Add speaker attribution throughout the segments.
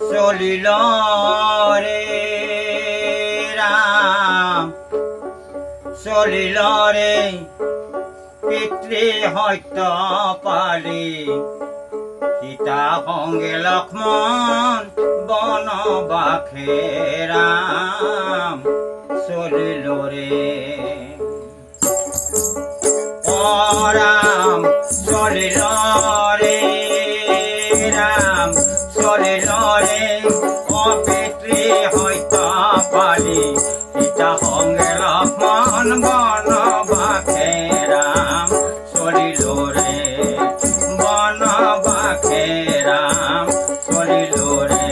Speaker 1: চলিল রে রাম চলিল রে পিতৃ সত্য পালি সীতা সঙ্গে লক্ষ্মণ বনবাসে রাম চলিল রে রাম চলিল রে রাম চলিল রে পিতৃ সত্য পালি সীতা সঙ্গে লক্ষ্মণ বনবাসে রাম চলিল রে বনবাসে রাম চলিল রে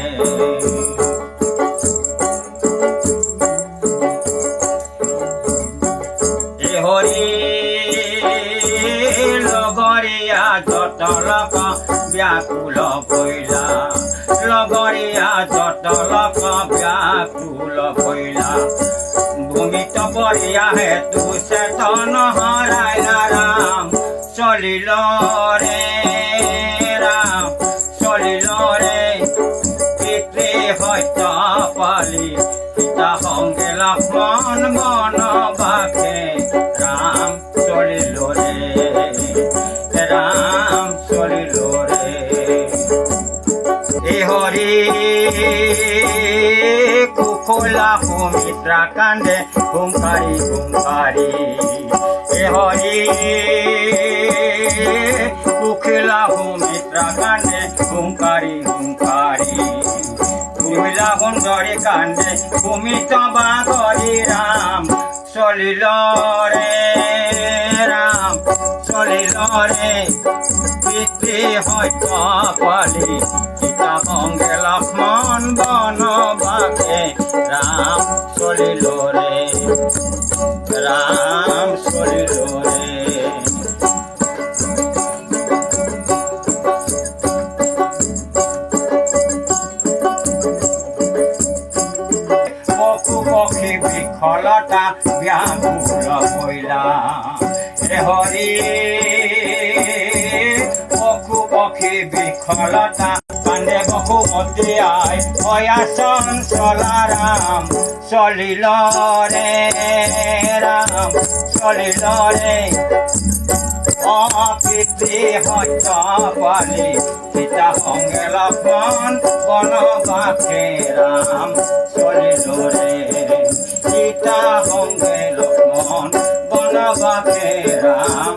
Speaker 1: হরি লগৰীয়া যত লোক ব্যাকুল পইলা লগৰীয়া যত লোক ব্যাকুল পইলা ভূমিত বৰিয়া হেতু চেতন হৰাইলা ৰাম চলিল ৰে ৰাম চলিল ৰে পিতৃ সত্য পালি সীতা সঙ্গে লক্ষ্মণ বনবাসে রাম চলিল রে রাম চলিল রে হরি কুশলা সুমিত্রা কান্দে হুঙ্কারি হুঙ্কারি হরি কুশলা সুমিত্রা কান্দে হুঙ্কারি হুঙ্কারি উর্মিলা সুন্দরী কান্দে সুমিত বাগরি রাম চলিল রে রাম চলিল রে পিতৃ সত্য পালি সীতা সঙ্গে লক্ষ্মণ বনবাসে রাম চলিল রে রাম চলিল রে পশু পক্ষী বৃক্ষলতা ব্যাকুল পইলা হরি পশু পক্ষী বৃক্ষলতা কান্দে বসুমতী আই ভয়া চঞ্চলা ৰাম চলিল ৰে ৰাম চলিল ৰে পিতৃ সত্য পালি সীতা সঙ্গে লক্ষ্মণ বনবাসে ৰাম চলিল ৰে সীতা সঙ্গে লক্ষ্মণ বনবাসে ৰাম